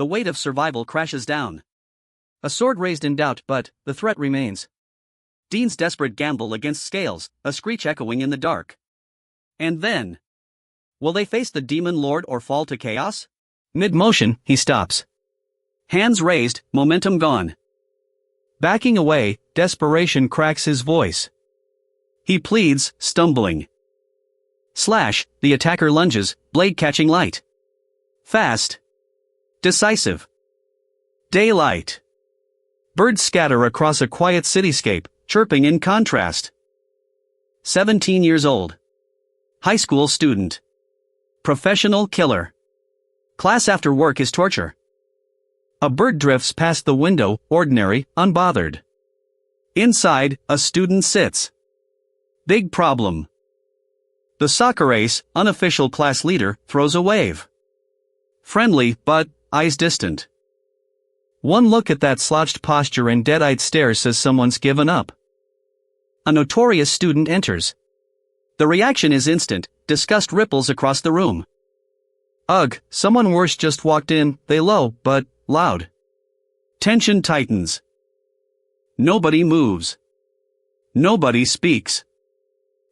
the weight of survival crashes down. A sword raised in doubt, but the threat remains. Dean's desperate gamble against scales, a screech echoing in the dark. And then, will they face the demon lord or fall to chaos? Mid-motion, he stops. Hands raised, momentum gone. Backing away, desperation cracks his voice. He pleads, stumbling. Slash, the attacker lunges, blade catching light. Fast. Decisive. Daylight. Birds scatter across a quiet cityscape, chirping in contrast. 17 years old. High school student. Professional killer. Class after work is torture. A bird drifts past the window, ordinary, unbothered. Inside, a student sits. Big problem. The soccer ace, unofficial class leader, throws a wave. Friendly, but eyes distant. One look at that slouched posture and dead-eyed stare says someone's given up. A notorious student enters. The reaction is instant, disgust ripples across the room. Ugh, someone worse just walked in, they low, but loud. Tension tightens. Nobody moves. Nobody speaks.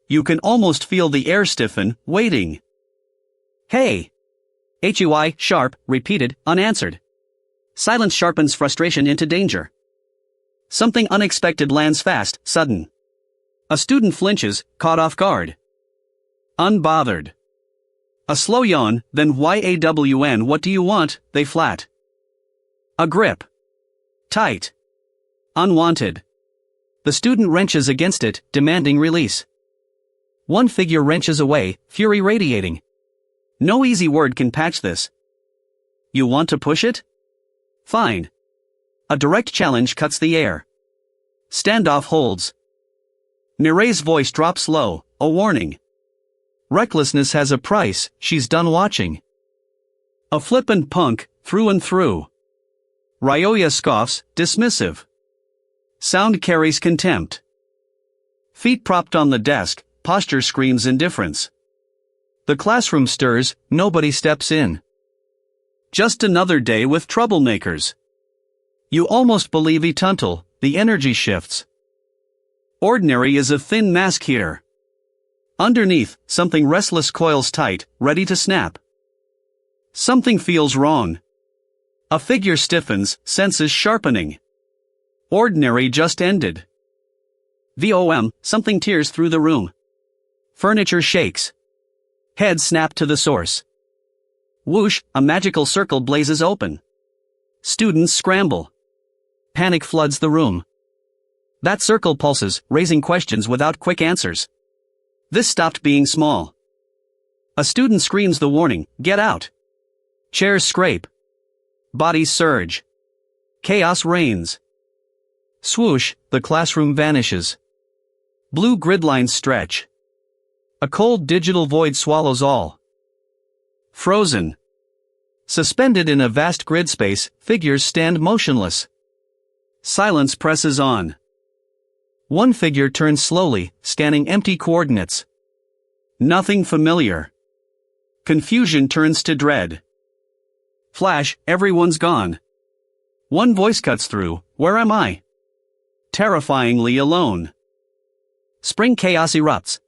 You can almost feel the air stiffen, waiting. Hey! HUI, sharp, repeated, unanswered. Silence sharpens frustration into danger. Something unexpected lands fast, sudden. A student flinches, caught off guard. Unbothered. A slow yawn, then YAWN, what do you want, they flat. A grip. Tight. Unwanted. The student wrenches against it, demanding release. One figure wrenches away, fury radiating. No easy word can patch this. You want to push it? Fine. A direct challenge cuts the air. Standoff holds. Mireille's voice drops low, a warning. Recklessness has a price, she's done watching. A flippant punk, through and through. Ryoya scoffs, dismissive. Sound carries contempt. Feet propped on the desk, posture screams indifference. The classroom stirs, nobody steps in. Just another day with troublemakers. You almost believe Etuntal, the energy shifts. Ordinary is a thin mask here. Underneath, something restless coils tight, ready to snap. Something feels wrong. A figure stiffens, senses sharpening. Ordinary just ended. VOM, something tears through the room. Furniture shakes. Head snap to the source. Whoosh, a magical circle blazes open. Students scramble. Panic floods the room. That circle pulses, raising questions without quick answers. This stopped being small. A student screams the warning, get out. Chairs scrape. Bodies surge. Chaos reigns. Swoosh, the classroom vanishes. Blue grid lines stretch. A cold digital void swallows all. Frozen. Suspended in a vast grid space, figures stand motionless. Silence presses on. One figure turns slowly, scanning empty coordinates. Nothing familiar. Confusion turns to dread. Flash, everyone's gone. One voice cuts through, where am I? Terrifyingly alone. Spring chaos erupts.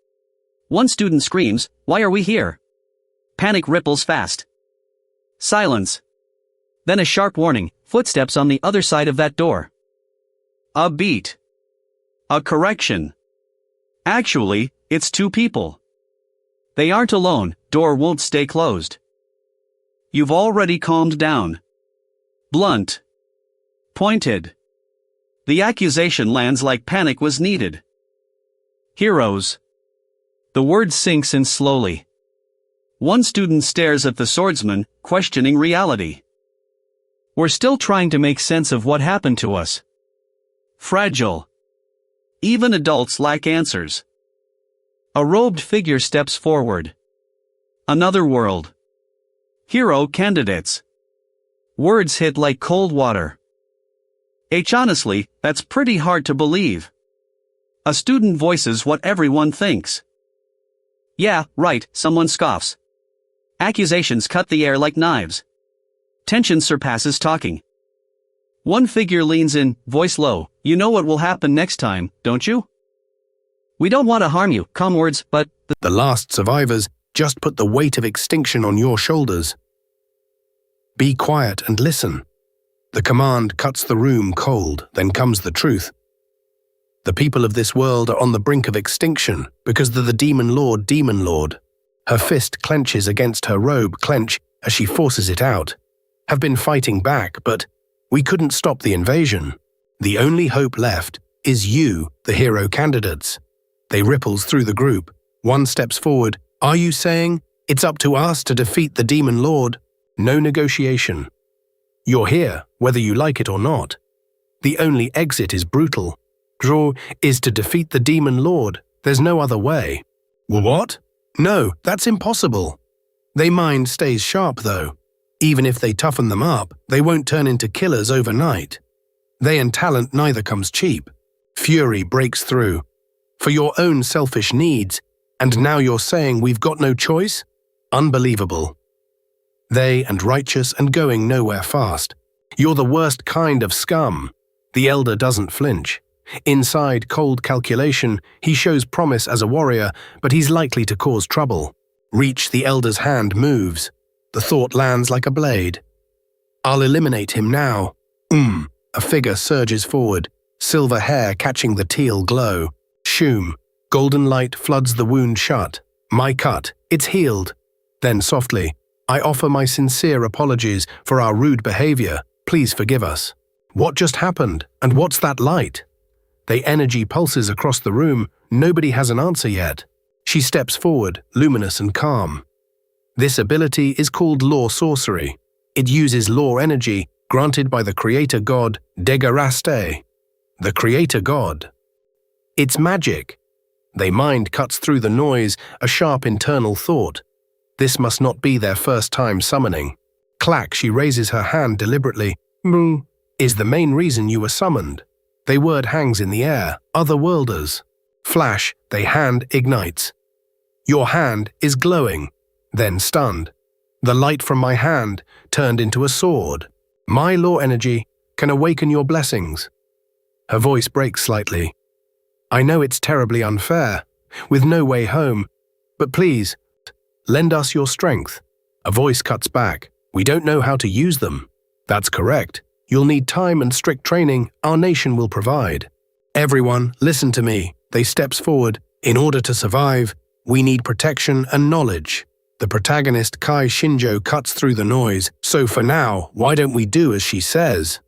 One student screams, why are we here? Panic ripples fast. Silence. Then a sharp warning, footsteps on the other side of that door. A beat. A correction. Actually, it's two people. They aren't alone, door won't stay closed. You've already calmed down. Blunt. Pointed. The accusation lands like panic was needed. Heroes. The word sinks in slowly. One student stares at the swordsman, questioning reality. We're still trying to make sense of what happened to us. Fragile. Even adults lack answers. A robed figure steps forward. Another world. Hero candidates. Words hit like cold water. Honestly, that's pretty hard to believe. A student voices what everyone thinks. Yeah, right, someone scoffs. Accusations cut the air like knives. Tension surpasses talking. One figure leans in, voice low, "You know what will happen next time, don't you? We don't want to harm you," calm words, but The last survivors just put the weight of extinction on your shoulders. Be quiet and listen. The command cuts the room cold, then comes the truth. The people of this world are on the brink of extinction because of the demon lord. Her fist clenches against her robe clench as she forces it out. Have been fighting back, but we couldn't stop the invasion. The only hope left is you, the hero candidates. They ripples through the group. One steps forward. Are you saying it's up to us to defeat the demon lord? No negotiation. You're here, whether you like it or not. The only exit is brutal. Draw is to defeat the demon lord. There's no other way. What? No, that's impossible. Their mind stays sharp though. Even if they toughen them up, they won't turn into killers overnight. They and talent neither comes cheap. Fury breaks through. For your own selfish needs, and now you're saying we've got no choice? Unbelievable. They and righteous and going nowhere fast. You're the worst kind of scum. The elder doesn't flinch. Inside cold calculation, he shows promise as a warrior, but he's likely to cause trouble. Reach the elder's hand moves. The thought lands like a blade. I'll eliminate him now. A figure surges forward, silver hair catching the teal glow. Shoom. Golden light floods the wound shut. My cut. It's healed. Then softly, I offer my sincere apologies for our rude behavior. Please forgive us. What just happened? And what's that light? The energy pulses across the room. Nobody has an answer yet. She steps forward, luminous and calm. This ability is called law sorcery. It uses law energy granted by the creator god Degaraste. The creator god. It's magic. Their mind cuts through the noise, a sharp internal thought. This must not be their first time summoning. Clack, she raises her hand deliberately. Moo is the main reason you were summoned. They word hangs in the air, otherworlders. Flash, they hand ignites. Your hand is glowing, then stunned. The light from my hand turned into a sword. My law energy can awaken your blessings. Her voice breaks slightly. I know it's terribly unfair, with no way home, but please, lend us your strength. A voice cuts back. We don't know how to use them. That's correct. You'll need time and strict training our nation will provide. Everyone, listen to me. They steps forward. In order to survive, we need protection and knowledge. The protagonist Kai Shinjo cuts through the noise. So for now, why don't we do as she says?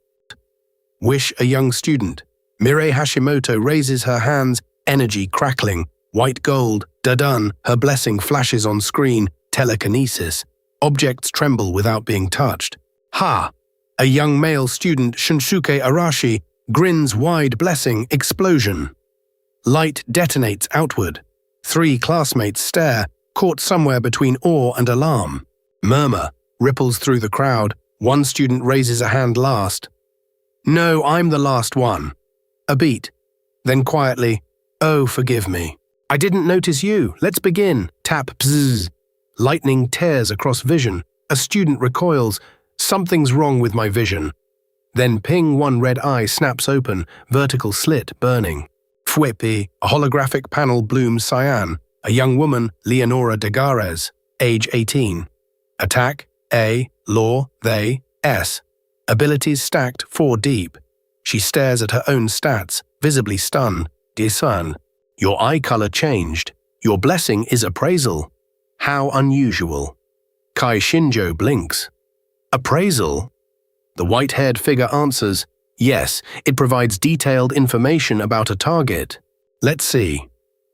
Wish a young student. Mirei Hashimoto raises her hands, energy crackling. White gold, da-dun, her blessing flashes on screen, telekinesis. Objects tremble without being touched. Ha! A young male student, Shunsuke Arashi, grins wide blessing, explosion. Light detonates outward. 3 classmates stare, caught somewhere between awe and alarm. Murmur ripples through the crowd. One student raises a hand last. No, I'm the last one. A beat. Then quietly, oh, forgive me. I didn't notice you. Let's begin. Tap, bzzz. Lightning tears across vision. A student recoils. Something's wrong with my vision. Then ping, one red eye snaps open, vertical slit burning. Fwepi, a holographic panel blooms cyan. A young woman, Leonora Degares, age 18. Attack, A, law, they, S. Abilities stacked 4 deep. She stares at her own stats, visibly stunned. Dear son, your eye color changed. Your blessing is appraisal. How unusual. Kai Shinjo blinks. Appraisal? The white-haired figure answers, yes, it provides detailed information about a target. Let's see.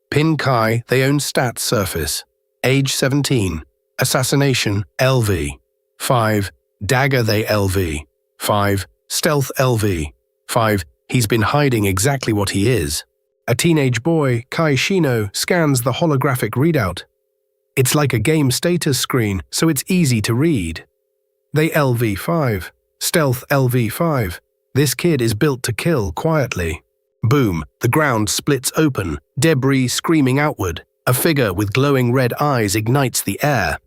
Pin Kai, they own stats surface. Age 17. Assassination, LV. 5. Dagger, they LV. 5. Stealth, LV. 5. He's been hiding exactly what he is. A teenage boy, Kai Shino, scans the holographic readout. It's like a game status screen, so it's easy to read. They LV5. Stealth LV5. This kid is built to kill quietly. Boom, the ground splits open, debris screaming outward. A figure with glowing red eyes ignites the air.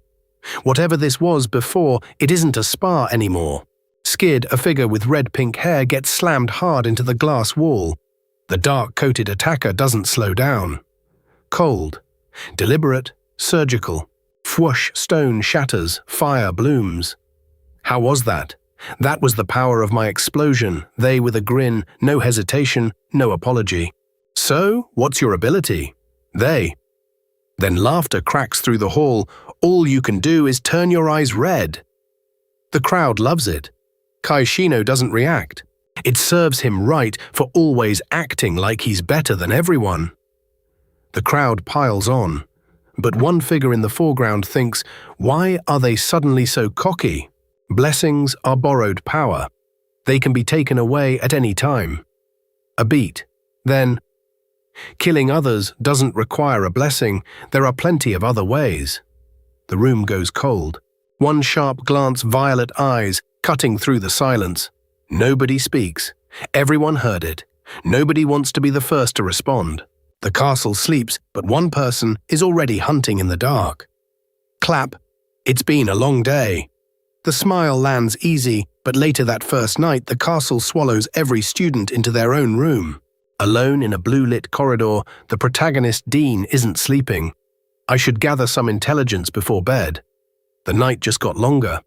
Whatever this was before, it isn't a spa anymore. Skid, a figure with red-pink hair, gets slammed hard into the glass wall. The dark-coated attacker doesn't slow down. Cold. Deliberate. Surgical. Whoosh, stone shatters, fire blooms. How was that? That was the power of my explosion, they with a grin, no hesitation, no apology. So, what's your ability? They. Then laughter cracks through the hall. All you can do is turn your eyes red. The crowd loves it. Kaishino doesn't react. It serves him right for always acting like he's better than everyone. The crowd piles on. But one figure in the foreground thinks, why are they suddenly so cocky? Blessings are borrowed power. They can be taken away at any time. A beat. Then, killing others doesn't require a blessing. There are plenty of other ways. The room goes cold. One sharp glance, violet eyes, cutting through the silence. Nobody speaks. Everyone heard it. Nobody wants to be the first to respond. The castle sleeps, but one person is already hunting in the dark. Clap. It's been a long day. The smile lands easy, but later that first night the castle swallows every student into their own room. Alone in a blue-lit corridor, the protagonist Dean isn't sleeping. I should gather some intelligence before bed. The night just got longer.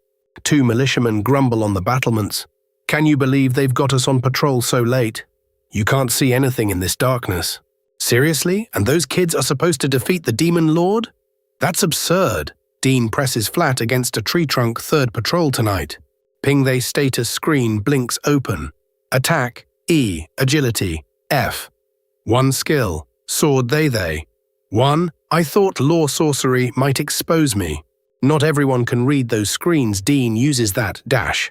2 militiamen grumble on the battlements. Can you believe they've got us on patrol so late? You can't see anything in this darkness. Seriously? And those kids are supposed to defeat the Demon Lord? That's absurd. Dean presses flat against a tree trunk. 3rd patrol tonight. Ping they status screen blinks open. Attack, E, agility, F. 1 skill, sword they. 1, I thought law sorcery might expose me. Not everyone can read those screens. Dean uses that dash.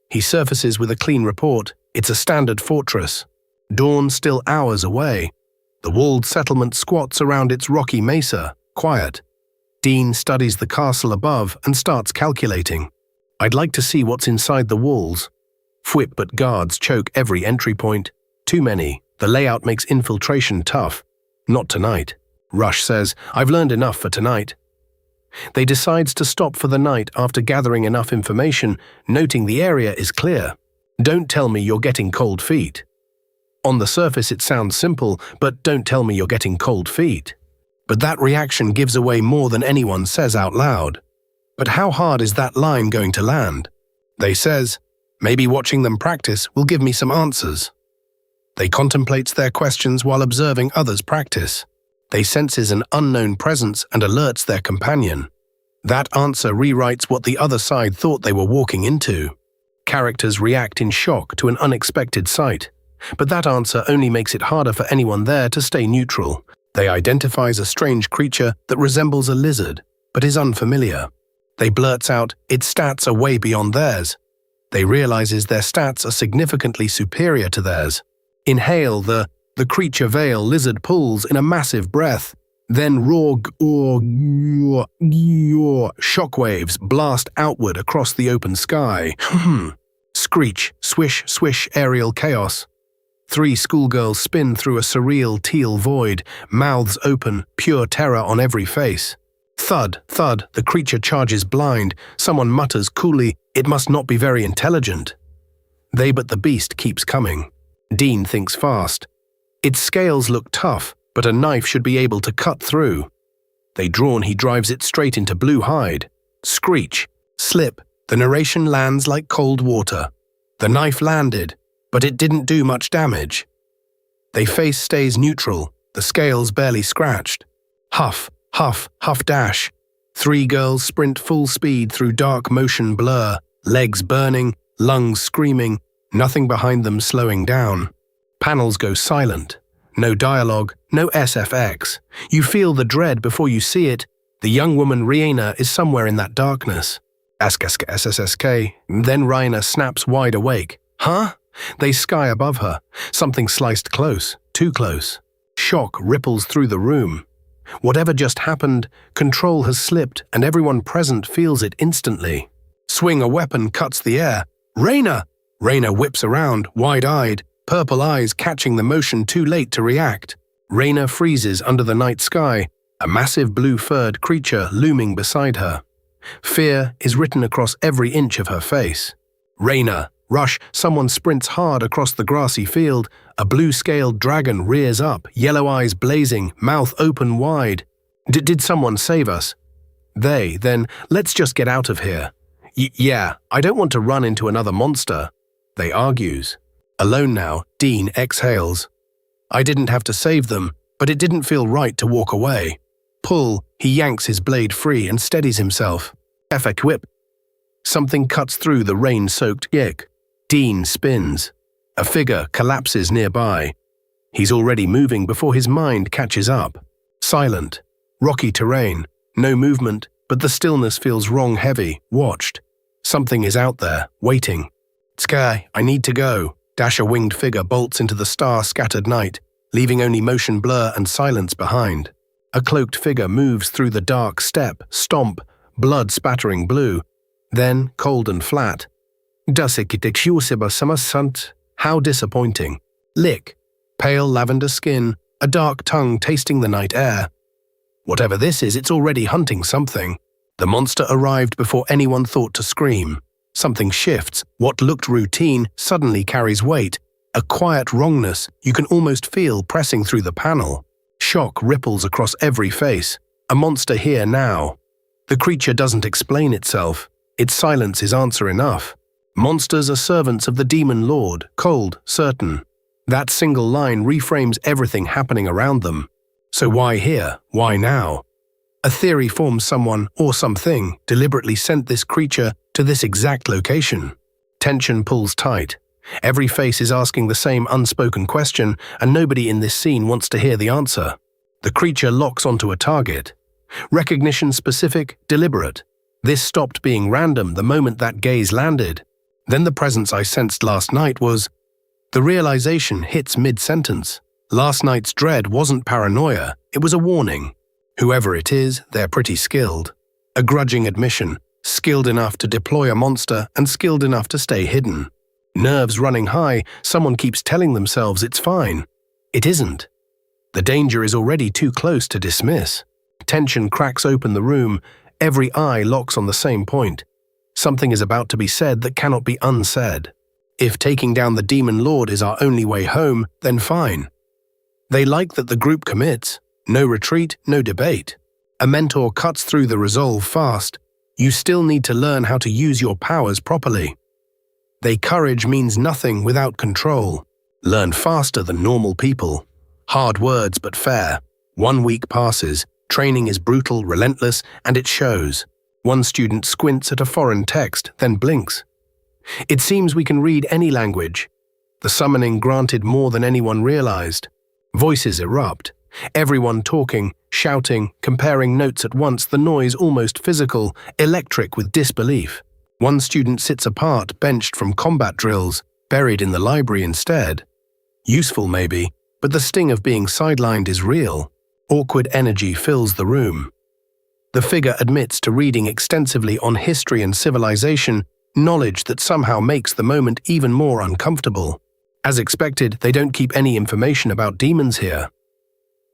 He surfaces with a clean report. It's a standard fortress. Dawn still hours away. The walled settlement squats around its rocky mesa, quiet. Dean studies the castle above and starts calculating. I'd like to see what's inside the walls. Fwhip, but guards choke every entry point. Too many. The layout makes infiltration tough. Not tonight. Rush says, I've learned enough for tonight. They decides to stop for the night after gathering enough information, noting the area is clear. Don't tell me you're getting cold feet. On the surface it sounds simple, but don't tell me you're getting cold feet. But that reaction gives away more than anyone says out loud. But how hard is that line going to land? They says, maybe watching them practice will give me some answers. They contemplates their questions while observing others practice. They senses an unknown presence and alerts their companion. That answer rewrites what the other side thought they were walking into. Characters react in shock to an unexpected sight. But that answer only makes it harder for anyone there to stay neutral. They identifies a strange creature that resembles a lizard, but is unfamiliar. They blurts out, its stats are way beyond theirs. They realizes their stats are significantly superior to theirs. Inhale, the creature veil lizard pulls in a massive breath. Then shockwaves blast outward across the open sky. Screech, swish, swish, aerial chaos. 3 schoolgirls spin through a surreal teal void, mouths open, pure terror on every face. Thud, thud, the creature charges blind. Someone mutters coolly, it must not be very intelligent. But the beast keeps coming. Dean thinks fast. Its scales look tough, but a knife should be able to cut through. He drives it straight into blue hide. Screech, slip, the narration lands like cold water. The knife landed, but it didn't do much damage. Face stays neutral, the scales barely scratched. Huff, huff, huff dash. 3 girls sprint full speed through dark motion blur, legs burning, lungs screaming, nothing behind them slowing down. Panels go silent. No dialogue, no SFX. You feel the dread before you see it. The young woman Rihanna is somewhere in that darkness. SSSK. Then Rihanna snaps wide awake. Huh? They sky above her. Something sliced close, too close. Shock ripples through the room. Whatever just happened, control has slipped and everyone present feels it instantly. Swing a weapon cuts the air. Raina! Raina whips around, wide-eyed, purple eyes catching the motion too late to react. Raina freezes under the night sky, a massive blue-furred creature looming beside her. Fear is written across every inch of her face. Raina, rush, someone sprints hard across the grassy field. A blue-scaled dragon rears up, yellow eyes blazing, mouth open wide. Did someone save us? Then, let's just get out of here. Yeah, I don't want to run into another monster. They argues. Alone now, Dean exhales. I didn't have to save them, but it didn't feel right to walk away. Pull, he yanks his blade free and steadies himself. Effect whip. Something cuts through the rain-soaked yick. Dean spins. A figure collapses nearby. He's already moving before his mind catches up. Silent. Rocky terrain. No movement, but the stillness feels wrong heavy, watched. Something is out there, waiting. Sky, I need to go. A winged figure bolts into the star-scattered night, leaving only motion blur and silence behind. A cloaked figure moves through the dark step, stomp, blood spattering blue. Then, cold and flat. How disappointing. Lick. Pale lavender skin, a dark tongue tasting the night air. Whatever this is, it's already hunting something. The monster arrived before anyone thought to scream. Something shifts. What looked routine suddenly carries weight. A quiet wrongness you can almost feel pressing through the panel. Shock ripples across every face. A monster here now. The creature doesn't explain itself. Its silence is answer enough. Monsters are servants of the demon lord, cold, certain. That single line reframes everything happening around them. So why here? Why now? A theory forms someone, or something, deliberately sent this creature to this exact location. Tension pulls tight. Every face is asking the same unspoken question, and nobody in this scene wants to hear the answer. The creature locks onto a target. Recognition specific, deliberate. This stopped being random the moment that gaze landed. Then the presence I sensed last night was... The realization hits mid-sentence. Last night's dread wasn't paranoia, it was a warning. Whoever it is, they're pretty skilled. A grudging admission, skilled enough to deploy a monster and skilled enough to stay hidden. Nerves running high, someone keeps telling themselves it's fine. It isn't. The danger is already too close to dismiss. Tension cracks open the room, every eye locks on the same point. Something is about to be said that cannot be unsaid. If taking down the demon lord is our only way home, then fine. They like that the group commits. No retreat, no debate. A mentor cuts through the resolve fast. You still need to learn how to use your powers properly. They courage means nothing without control. Learn faster than normal people. Hard words but fair. 1 week passes. Training is brutal, relentless, and it shows. One student squints at a foreign text, then blinks. It seems we can read any language. The summoning granted more than anyone realized. Voices erupt. Everyone talking, shouting, comparing notes at once, the noise almost physical, electric with disbelief. One student sits apart, benched from combat drills, buried in the library instead. Useful maybe, but the sting of being sidelined is real. Awkward energy fills the room. The figure admits to reading extensively on history and civilization, knowledge that somehow makes the moment even more uncomfortable. As expected, they don't keep any information about demons here.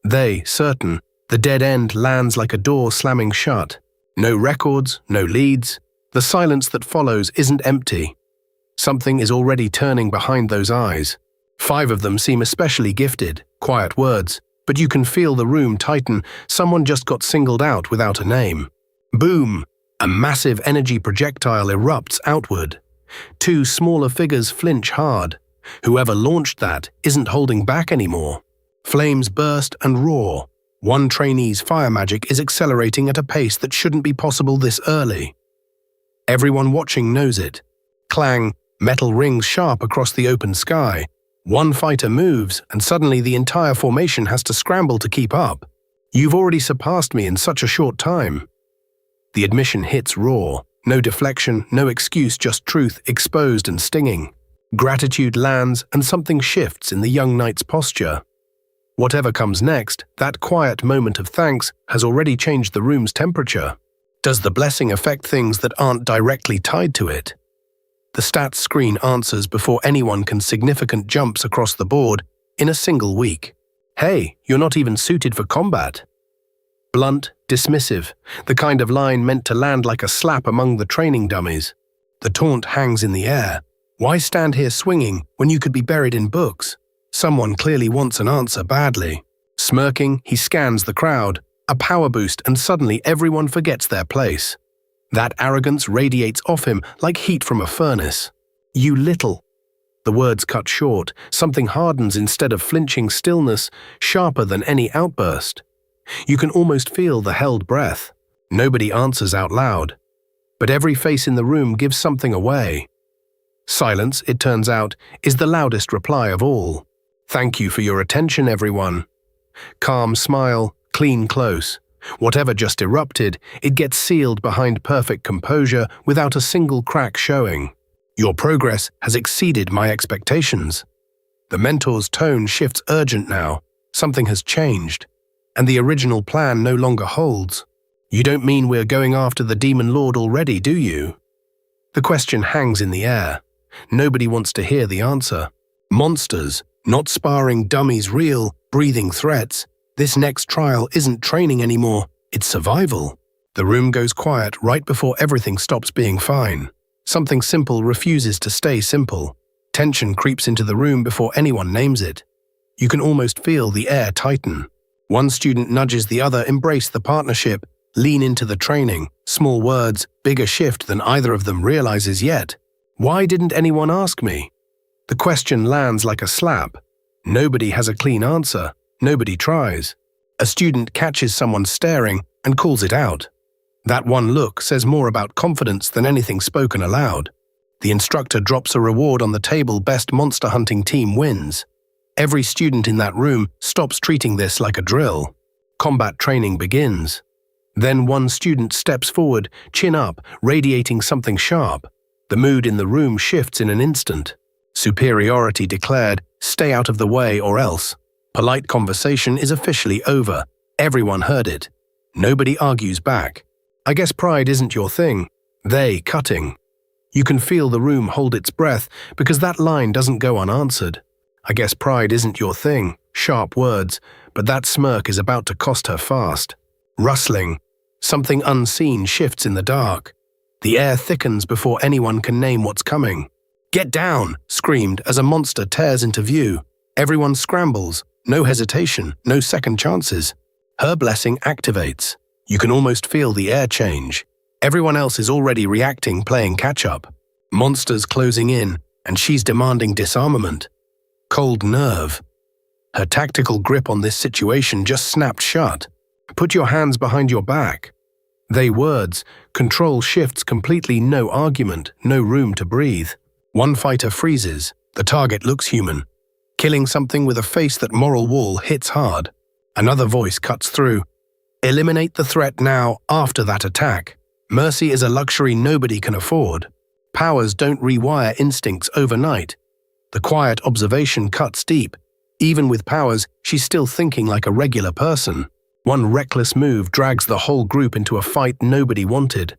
They, certain, the dead end lands like a door slamming shut. No records, no leads. The silence that follows isn't empty. Something is already turning behind those eyes. 5 of them seem especially gifted, quiet words, but you can feel the room tighten. Someone just got singled out without a name. Boom! A massive energy projectile erupts outward. 2 smaller figures flinch hard. Whoever launched that isn't holding back anymore. Flames burst and roar. One trainee's fire magic is accelerating at a pace that shouldn't be possible this early. Everyone watching knows it. Clang, metal rings sharp across the open sky. One fighter moves, and suddenly the entire formation has to scramble to keep up. You've already surpassed me in such a short time. The admission hits raw. No deflection, no excuse, just truth, exposed and stinging. Gratitude lands, and something shifts in the young knight's posture. Whatever comes next, that quiet moment of thanks has already changed the room's temperature. Does the blessing affect things that aren't directly tied to it? The stats screen answers before anyone can significant jumps across the board in a single week. Hey, you're not even suited for combat. Blunt, dismissive, the kind of line meant to land like a slap among the training dummies. The taunt hangs in the air. Why stand here swinging when you could be buried in books? Someone clearly wants an answer badly. Smirking, he scans the crowd. A power boost, and suddenly everyone forgets their place. That arrogance radiates off him like heat from a furnace. You little. The words cut short. Something hardens instead of flinching stillness, sharper than any outburst. You can almost feel the held breath. Nobody answers out loud. But every face in the room gives something away. Silence, it turns out, is the loudest reply of all. Thank you for your attention, everyone. Calm smile, clean close. Whatever just erupted, it gets sealed behind perfect composure without a single crack showing. Your progress has exceeded my expectations. The mentor's tone shifts urgent now. Something has changed. And the original plan no longer holds. You don't mean we're going after the Demon Lord already, do you? The question hangs in the air. Nobody wants to hear the answer. Monsters, not sparring dummies, real, breathing threats. This next trial isn't training anymore, it's survival. The room goes quiet right before everything stops being fine. Something simple refuses to stay simple. Tension creeps into the room before anyone names it. You can almost feel the air tighten. One student nudges the other, embrace the partnership, lean into the training. Small words, bigger shift than either of them realizes yet. Why didn't anyone ask me? The question lands like a slap. Nobody has a clean answer. Nobody tries. A student catches someone staring and calls it out. That one look says more about confidence than anything spoken aloud. The instructor drops a reward on the table. Best monster hunting team wins. Every student in that room stops treating this like a drill. Combat training begins. Then one student steps forward, chin up, radiating something sharp. The mood in the room shifts in an instant. Superiority declared, stay out of the way or else. Polite conversation is officially over. Everyone heard it. Nobody argues back. I guess pride isn't your thing. They cutting. You can feel the room hold its breath because that line doesn't go unanswered. I guess pride isn't your thing. Sharp words, but that smirk is about to cost her fast. Rustling. Something unseen shifts in the dark. The air thickens before anyone can name what's coming. Get down, screamed as a monster tears into view. Everyone scrambles. No hesitation, no second chances. Her blessing activates. You can almost feel the air change. Everyone else is already reacting, playing catch-up. Monsters closing in, and she's demanding disarmament. Cold nerve. Her tactical grip on this situation just snapped shut. Put your hands behind your back. They words. Control shifts completely, no argument, no room to breathe. One fighter freezes. The target looks human. Killing something with a face that moral wall hits hard. Another voice cuts through. Eliminate the threat now, after that attack. Mercy is a luxury nobody can afford. Powers don't rewire instincts overnight. The quiet observation cuts deep. Even with powers, she's still thinking like a regular person. One reckless move drags the whole group into a fight nobody wanted.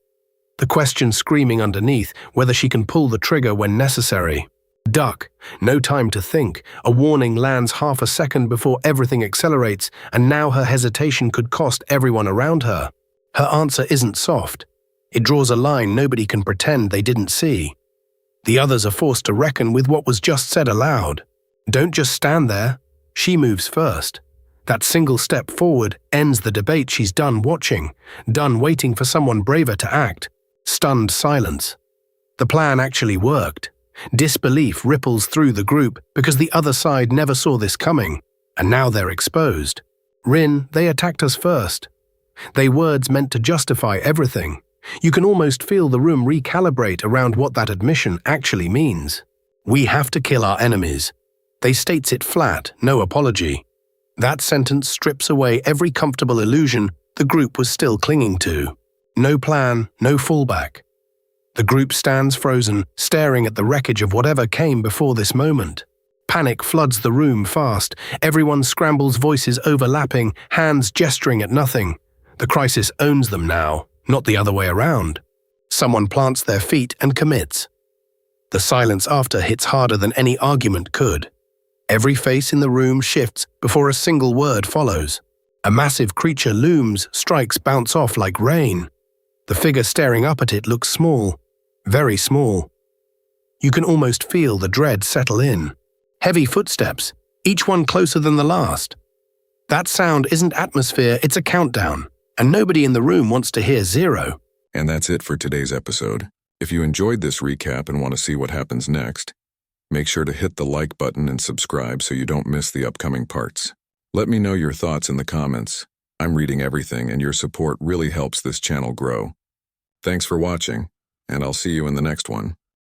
The question screaming underneath, whether she can pull the trigger when necessary. Duck. No time to think. A warning lands half a second before everything accelerates, and now her hesitation could cost everyone around her. Her answer isn't soft. It draws a line nobody can pretend they didn't see. The others are forced to reckon with what was just said aloud. Don't just stand there. She moves first. That single step forward ends the debate. She's done watching, done waiting for someone braver to act. Stunned silence. The plan actually worked. Disbelief ripples through the group because the other side never saw this coming, and now they're exposed. Rin, they attacked us first. They words meant to justify everything. You can almost feel the room recalibrate around what that admission actually means. We have to kill our enemies. They states it flat, no apology. That sentence strips away every comfortable illusion the group was still clinging to. No plan, no fallback. The group stands frozen, staring at the wreckage of whatever came before this moment. Panic floods the room fast. Everyone scrambles, voices overlapping, hands gesturing at nothing. The crisis owns them now, not the other way around. Someone plants their feet and commits. The silence after hits harder than any argument could. Every face in the room shifts before a single word follows. A massive creature looms, strikes bounce off like rain. The figure staring up at it looks small, very small. You can almost feel the dread settle in. Heavy footsteps, each one closer than the last. That sound isn't atmosphere, it's a countdown, and nobody in the room wants to hear 0. And that's it for today's episode. If you enjoyed this recap and want to see what happens next, make sure to hit the like button and subscribe so you don't miss the upcoming parts. Let me know your thoughts in the comments. I'm reading everything, and your support really helps this channel grow. Thanks for watching, and I'll see you in the next one.